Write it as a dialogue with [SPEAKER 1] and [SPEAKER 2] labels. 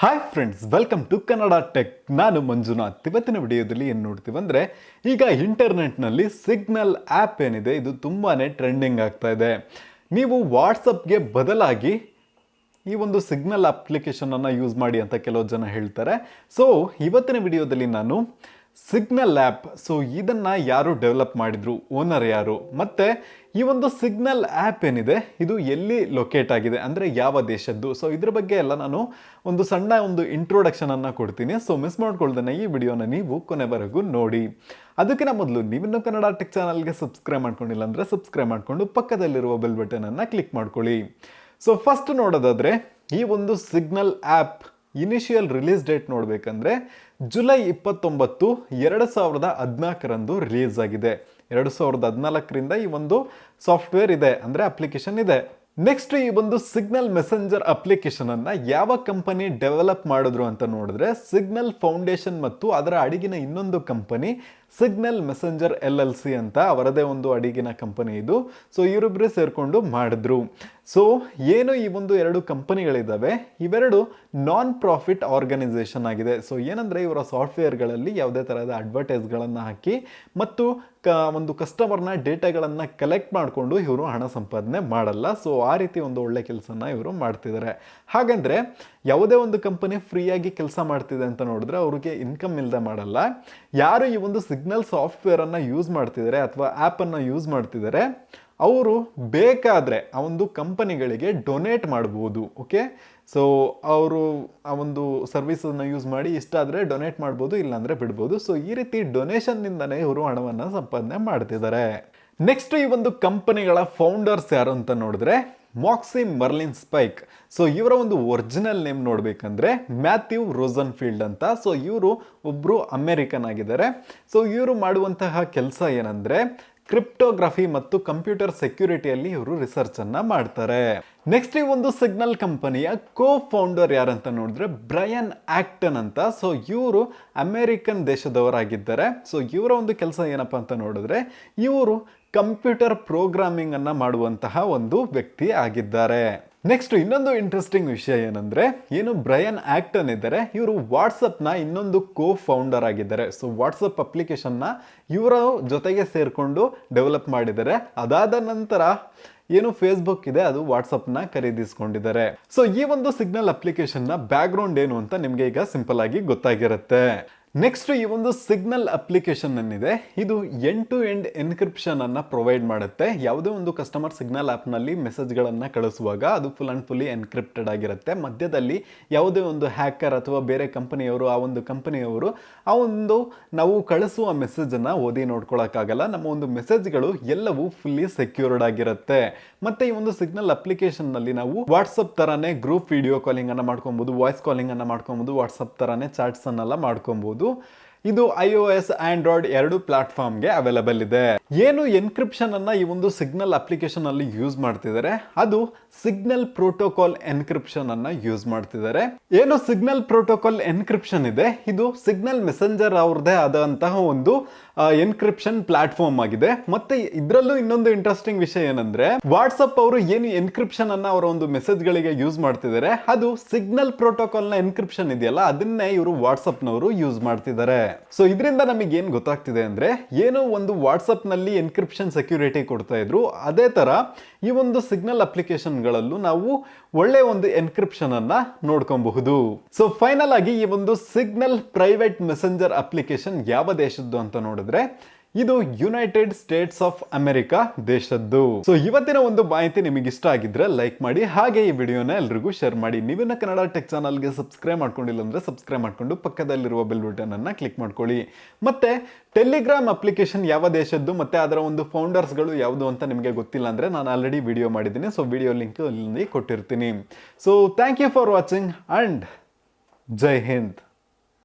[SPEAKER 1] Hi friends, welcome to Kannada tech. ನಾನು ಮಂಜುನಾಥ್. ಇವತ್ತಿನ ವಿಡಿಯೋದಲ್ಲಿ ಏನು ನೋಡ್ತೀವಿ ಅಂದರೆ, ಈಗ ಇಂಟರ್ನೆಟ್ನಲ್ಲಿ ಸಿಗ್ನಲ್ ಆ್ಯಪ್ ಏನಿದೆ ಇದು ತುಂಬಾ ಟ್ರೆಂಡಿಂಗ್ ಆಗ್ತಾ ಇದೆ. ನೀವು ವಾಟ್ಸಪ್ಗೆ ಬದಲಾಗಿ ಈ ಒಂದು ಸಿಗ್ನಲ್ ಅಪ್ಲಿಕೇಶನನ್ನು ಯೂಸ್ ಮಾಡಿ ಅಂತ ಕೆಲವು ಜನ ಹೇಳ್ತಾರೆ. ಸೊ ಇವತ್ತಿನ ವಿಡಿಯೋದಲ್ಲಿ ನಾನು ಸಿಗ್ನಲ್ ಆ್ಯಪ್, ಸೊ ಇದನ್ನು ಯಾರು ಡೆವಲಪ್ ಮಾಡಿದ್ರು, ಓನರ್ ಯಾರು, ಮತ್ತು ಈ ಒಂದು ಸಿಗ್ನಲ್ ಆ್ಯಪ್ ಏನಿದೆ ಇದು ಎಲ್ಲಿ ಲೊಕೇಟ್ ಆಗಿದೆ ಅಂದರೆ ಯಾವ ದೇಶದ್ದು, ಸೊ ಇದ್ರ ಬಗ್ಗೆ ಎಲ್ಲ ನಾನು ಒಂದು ಸಣ್ಣ ಇಂಟ್ರೊಡಕ್ಷನನ್ನು ಕೊಡ್ತೀನಿ. ಸೊ ಮಿಸ್ ಮಾಡ್ಕೊಳ್ದೇನೆ ಈ ವಿಡಿಯೋನ ನೀವು ಕೊನೆವರೆಗೂ ನೋಡಿ. ಅದಕ್ಕಿಂತ ಮೊದಲು ನೀವಿನ್ನೂ ಕನ್ನಡ ಟೆಕ್ ಚಾನಲ್ಗೆ ಸಬ್ಸ್ಕ್ರೈಬ್ ಮಾಡ್ಕೊಂಡಿಲ್ಲ ಅಂದರೆ ಸಬ್ಸ್ಕ್ರೈಬ್ ಮಾಡಿಕೊಂಡು ಪಕ್ಕದಲ್ಲಿರುವ ಬೆಲ್ ಬಟನನ್ನು ಕ್ಲಿಕ್ ಮಾಡ್ಕೊಳ್ಳಿ. ಸೊ ಫಸ್ಟ್ ನೋಡೋದಾದರೆ, ಈ ಒಂದು signal app initial release date ನೋಡಬೇಕಂದ್ರೆ ಜುಲೈ 29, 2014 ರಿಲೀಸ್ ಆಗಿದೆ. 2014 ಈ ಒಂದು ಸಾಫ್ಟ್ವೇರ್ ಇದೆ, ಅಂದರೆ ಅಪ್ಲಿಕೇಶನ್ ಇದೆ. ನೆಕ್ಸ್ಟ್, ಈ ಒಂದು ಸಿಗ್ನಲ್ ಮೆಸೆಂಜರ್ ಅಪ್ಲಿಕೇಶನ್ ಅನ್ನ ಯಾವ ಕಂಪನಿ ಡೆವಲಪ್ ಮಾಡಿದ್ರು ಅಂತ ನೋಡಿದ್ರೆ, ಸಿಗ್ನಲ್ ಫೌಂಡೇಶನ್ ಮತ್ತು ಅದರ ಅಡಿಗಿನ ಇನ್ನೊಂದು ಕಂಪನಿ ಸಿಗ್ನಲ್ ಮೆಸೆಂಜರ್ LLC ಅಂತ, ಅವರದೇ ಒಂದು ಅಡಿಗಿನ ಕಂಪನಿ ಇದು. ಸೊ ಇವರಿಬ್ಬರು ಸೇರ್ಕೊಂಡು ಮಾಡಿದ್ರು. ಸೊ ಏನು ಈ ಒಂದು ಎರಡು ಕಂಪನಿಗಳಿದ್ದಾವೆ, ಇವೆರಡು ನಾನ್ ಪ್ರಾಫಿಟ್ ಆರ್ಗನೈಸೇಷನ್ ಆಗಿದೆ. ಸೊ ಏನಂದರೆ, ಇವರ ಸಾಫ್ಟ್ವೇರ್ಗಳಲ್ಲಿ ಯಾವುದೇ ಥರದ ಅಡ್ವರ್ಟೈಸ್ಗಳನ್ನು ಹಾಕಿ ಮತ್ತು ಒಂದು ಕಸ್ಟಮರ್ನ ಡೇಟಾಗಳನ್ನು ಕಲೆಕ್ಟ್ ಮಾಡಿಕೊಂಡು ಇವರು ಹಣ ಸಂಪಾದನೆ ಮಾಡಲ್ಲ. ಸೊ ಆ ರೀತಿ ಒಂದು ಒಳ್ಳೆ ಕೆಲಸನ ಇವರು ಮಾಡ್ತಿದ್ದಾರೆ. ಹಾಗಂದರೆ ಯಾವುದೇ ಒಂದು ಕಂಪನಿ ಫ್ರೀಯಾಗಿ ಕೆಲಸ ಮಾಡ್ತಿದೆ ಅಂತ ನೋಡಿದ್ರೆ ಅವ್ರಿಗೆ ಇನ್ಕಮ್ ಇಲ್ಲದೆ ಮಾಡಲ್ಲ. ಯಾರು ಈ ಒಂದು ಸಿಗ್ನಲ್ ಸಾಫ್ಟ್ವೇರನ್ನು ಯೂಸ್ ಮಾಡ್ತಿದ್ದಾರೆ ಅಥವಾ ಆ್ಯಪನ್ನು ಯೂಸ್ ಮಾಡ್ತಿದ್ದಾರೆ, ಅವರು ಬೇಕಾದರೆ ಆ ಒಂದು ಕಂಪನಿಗಳಿಗೆ ಡೊನೇಟ್ ಮಾಡ್ಬೋದು. ಓಕೆ, ಸೊ ಅವರು ಆ ಒಂದು ಸರ್ವಿಸನ್ನು ಯೂಸ್ ಮಾಡಿ ಇಷ್ಟ ಆದರೆ ಡೊನೇಟ್ ಮಾಡ್ಬೋದು, ಇಲ್ಲಾಂದರೆ ಬಿಡ್ಬೋದು. ಸೊ ಈ ರೀತಿ ಡೊನೇಷನ್ನಿಂದನೇ ಇವರು ಹಣವನ್ನು ಸಂಪಾದನೆ ಮಾಡ್ತಿದ್ದಾರೆ. ನೆಕ್ಸ್ಟ್, ಈ ಒಂದು ಕಂಪನಿಗಳ ಫೌಂಡರ್ಸ್ ಯಾರು ಅಂತ ನೋಡಿದ್ರೆ ಮಾಕ್ಸಿ ಮರ್ಲಿನ್ ಸ್ಪೈಕ್. ಸೊ ಇವರ ಒಂದು ಒರಿಜಿನಲ್ ನೇಮ್ ನೋಡಬೇಕಂದ್ರೆ ಮ್ಯಾಥ್ಯೂ ರೋಸನ್ಫೀಲ್ಡ್ ಅಂತ. ಸೊ ಇವರು ಒಬ್ಬರು ಅಮೇರಿಕನ್ ಆಗಿದ್ದಾರೆ. ಸೊ ಇವರು ಮಾಡುವಂತಹ ಕೆಲಸ ಏನಂದರೆ ಕ್ರಿಪ್ಟೋಗ್ರಫಿ ಮತ್ತು ಕಂಪ್ಯೂಟರ್ ಸೆಕ್ಯೂರಿಟಿಯಲ್ಲಿ ಇವರು ರಿಸರ್ಚನ್ನು ಮಾಡ್ತಾರೆ. ನೆಕ್ಸ್ಟ್, ಈ ಒಂದು ಸಿಗ್ನಲ್ ಕಂಪನಿಯ ಕೋ ಫೌಂಡರ್ ಯಾರಂತ ನೋಡಿದ್ರೆ ಬ್ರಯನ್ ಆಕ್ಟನ್ ಅಂತ. ಸೊ ಇವರು ಅಮೇರಿಕನ್ ದೇಶದವರಾಗಿದ್ದಾರೆ. ಸೊ ಇವರ ಒಂದು ಕೆಲಸ ಏನಪ್ಪ ಅಂತ ನೋಡಿದ್ರೆ, ಇವರು ಕಂಪ್ಯೂಟರ್ ಪ್ರೋಗ್ರಾಮಿಂಗ್ ಅನ್ನು ಮಾಡುವಂತಹ ಒಂದು ವ್ಯಕ್ತಿ ಆಗಿದ್ದಾರೆ. ನೆಕ್ಸ್ಟ್, ಇನ್ನೊಂದು ಇಂಟ್ರೆಸ್ಟಿಂಗ್ ವಿಷಯ ಏನಂದರೆ, ಏನು ಬ್ರಯನ್ ಆಕ್ಟನ್ ಇದ್ದಾರೆ, ಇವರು ವಾಟ್ಸಪ್ನ ಇನ್ನೊಂದು ಕೋ ಫೌಂಡರ್ ಆಗಿದ್ದಾರೆ. ಸೊ ವಾಟ್ಸಪ್ ಅಪ್ಲಿಕೇಶನ್ನ ಇವರ ಜೊತೆಗೆ ಸೇರಿಕೊಂಡು ಡೆವಲಪ್ ಮಾಡಿದ್ದಾರೆ. ಅದಾದ ನಂತರ ಏನು ಫೇಸ್ಬುಕ್ ಇದೆ ಅದು ವಾಟ್ಸಪ್ನ ಖರೀದಿಸ್ಕೊಂಡಿದ್ದಾರೆ. ಸೊ ಈ ಒಂದು ಸಿಗ್ನಲ್ ಅಪ್ಲಿಕೇಶನ್ನ ಬ್ಯಾಕ್ಗ್ರೌಂಡ್ ಏನು ಅಂತ ನಿಮಗೆ ಈಗ ಸಿಂಪಲ್ ಆಗಿ ಗೊತ್ತಾಗಿರುತ್ತೆ. ನೆಕ್ಸ್ಟ್, ಈ ಒಂದು ಸಿಗ್ನಲ್ ಅಪ್ಲಿಕೇಶನ್ ಏನಿದೆ ಇದು ಎಂಡ್ ಟು ಎಂಡ್ ಎನ್ಕ್ರಿಪ್ಷನ್ ಅನ್ನು ಪ್ರೊವೈಡ್ ಮಾಡುತ್ತೆ. ಯಾವುದೇ ಒಂದು ಕಸ್ಟಮರ್ ಸಿಗ್ನಲ್ ಆ್ಯಪ್ನಲ್ಲಿ ಮೆಸೇಜ್ಗಳನ್ನು ಕಳಿಸುವಾಗ ಅದು ಫುಲ್ ಆ್ಯಂಡ್ ಫುಲ್ಲಿ ಎನ್ಕ್ರಿಪ್ಟೆಡ್ ಆಗಿರುತ್ತೆ. ಮಧ್ಯದಲ್ಲಿ ಯಾವುದೇ ಒಂದು ಹ್ಯಾಕರ್ ಅಥವಾ ಬೇರೆ ಕಂಪನಿಯವರು ಆ ಒಂದು ಕಂಪನಿಯವರು ಆ ಒಂದು ನಾವು ಕಳಿಸುವ ಮೆಸೇಜನ್ನು ಓದಿ ನೋಡ್ಕೊಳ್ಳೋಕ್ಕಾಗಲ್ಲ. ನಮ್ಮ ಒಂದು ಮೆಸೇಜ್ಗಳು ಎಲ್ಲವೂ ಫುಲ್ಲಿ ಸೆಕ್ಯೂರ್ಡ್ ಆಗಿರುತ್ತೆ. ಮತ್ತು ಈ ಒಂದು ಸಿಗ್ನಲ್ ಅಪ್ಲಿಕೇಶನ್ನಲ್ಲಿ ನಾವು ವಾಟ್ಸಪ್ ಥರನೇ ಗ್ರೂಪ್ ವಿಡಿಯೋ ಕಾಲಿಂಗ್ ಅನ್ನು ಮಾಡ್ಕೊಬೋದು, ವಾಯ್ಸ್ ಕಾಲಿಂಗ್ ಅನ್ನು ಮಾಡ್ಕೊಬೋದು, ವಾಟ್ಸಪ್ ಥರನೇ ಚಾಟ್ಸ್ ಅನ್ನೆಲ್ಲ ಮಾಡ್ಕೊಬೋದು. ಇದು iOS, Android ಎರಡು ಪ್ಲಾಟ್ಫಾರ್ಮ್ಗೆ ಅವೈಲಬಲ್ ಇದೆ. ಏನು ಎನ್ಕ್ರಿಪ್ಷನ್ ಅನ್ನ ಈ ಒಂದು ಸಿಗ್ನಲ್ ಅಪ್ಲಿಕೇಶನ್ ಅಲ್ಲಿ ಯೂಸ್ ಮಾಡ್ತಿದ್ದಾರೆ, ಅದು ಸಿಗ್ನಲ್ ಪ್ರೋಟೋಕಾಲ್ ಎನ್ಕ್ರಿಪ್ಷನ್ ಅನ್ನ ಯೂಸ್ ಮಾಡ್ತಿದ್ದಾರೆ. ಏನು ಸಿಗ್ನಲ್ ಪ್ರೋಟೋಕಾಲ್ ಎನ್ಕ್ರಿಪ್ಷನ್ ಇದೆ, ಇದು ಸಿಗ್ನಲ್ ಮೆಸೆಂಜರ್ ಅವ್ರದೇ ಆದಂತಹ ಒಂದು ಎನ್ಕ್ರಿಪ್ಷನ್ ಪ್ಲಾಟ್ಫಾರ್ಮ್ ಆಗಿದೆ. ಮತ್ತೆ ಇದರಲ್ಲೂ ಇನ್ನೊಂದು ಇಂಟ್ರೆಸ್ಟಿಂಗ್ ವಿಷಯ ಏನಂದ್ರೆ, ವಾಟ್ಸಪ್ ಅವರು ಏನು ಎನ್ಕ್ರಿಪ್ಷನ್ ಅನ್ನ ಅವರ ಒಂದು ಮೆಸೇಜ್ ಗಳಿಗೆ ಯೂಸ್ ಮಾಡ್ತಿದ್ದಾರೆ, ಅದು ಸಿಗ್ನಲ್ ಪ್ರೋಟೋಕಾಲ್ ನ ಎನ್ಕ್ರಿಪ್ಷನ್ ಇದೆಯಲ್ಲ ಅದನ್ನೇ ಇವರು ವಾಟ್ಸಪ್ ನವರು ಯೂಸ್ ಮಾಡ್ತಿದ್ದಾರೆ. ಸೊ ಇದರಿಂದ ನಮಗೆ ಏನ್ ಗೊತ್ತಾಗ್ತಿದೆ ಅಂದ್ರೆ, ಏನು ಒಂದು ವಾಟ್ಸಪ್ ನಲ್ಲಿ ಎನ್ಕ್ರಿಪ್ಷನ್ ಸೆಕ್ಯೂರಿಟಿ ಕೊಡ್ತಾ ಇದ್ರು, ಅದೇ ತರ ಈ ಒಂದು ಸಿಗ್ನಲ್ ಅಪ್ಲಿಕೇಶನ್ ಗಳಲ್ಲೂ ನಾವು ಒಳ್ಳೆ ಒಂದು ಎನ್ಕ್ರಿಪ್ಷನ್ ಅನ್ನ ನೋಡ್ಕೊಬಹುದು. ಸೊ ಫೈನಲ್ ಆಗಿ ಈ ಒಂದು ಸಿಗ್ನಲ್ ಪ್ರೈವೇಟ್ ಮೆಸೆಂಜರ್ ಅಪ್ಲಿಕೇಶನ್ ಯಾವ ದೇಶದ್ದು ಅಂತ ನೋಡಿದ್ರೆ ಇದು ಯುನೈಟೆಡ್ ಸ್ಟೇಟ್ಸ್ ಆಫ್ ಅಮೆರಿಕಾ ದೇಶದ್ದು. ಸೊ ಇವತ್ತಿನ ಒಂದು ಮಾಹಿತಿ ನಿಮಗೆ ಇಷ್ಟ ಆಗಿದ್ರೆ ಲೈಕ್ ಮಾಡಿ, ಹಾಗೆ ಈ ವಿಡಿಯೋನ ಎಲ್ರಿಗೂ ಶೇರ್ ಮಾಡಿ. ನೀವಿನ್ನ ಕನ್ನಡ ಟೆಕ್ ಚಾನಲ್ಗೆ ಸಬ್ಸ್ಕ್ರೈಬ್ ಮಾಡ್ಕೊಂಡಿಲ್ಲ ಅಂದ್ರೆ ಸಬ್ಸ್ಕ್ರೈಬ್ ಮಾಡ್ಕೊಂಡು ಪಕ್ಕದಲ್ಲಿರುವ ಬೆಲ್ ಬಟನ್ ಅನ್ನ ಕ್ಲಿಕ್ ಮಾಡ್ಕೊಳ್ಳಿ. ಮತ್ತೆ ಟೆಲಿಗ್ರಾಮ್ ಅಪ್ಲಿಕೇಶನ್ ಯಾವ ದೇಶದ್ದು ಮತ್ತೆ ಅದರ ಒಂದು ಫೌಂಡರ್ಸ್ಗಳು ಯಾವುದು ಅಂತ ನಿಮಗೆ ಗೊತ್ತಿಲ್ಲ ಅಂದ್ರೆ ನಾನು ಆಲ್ರೆಡಿ ವಿಡಿಯೋ ಮಾಡಿದ್ದೀನಿ. ಸೊ ವಿಡಿಯೋ ಲಿಂಕ್ ಇಲ್ಲಿ ಕೊಟ್ಟಿರ್ತೀನಿ. So thank you for watching and ಜೈ ಹಿಂದ್.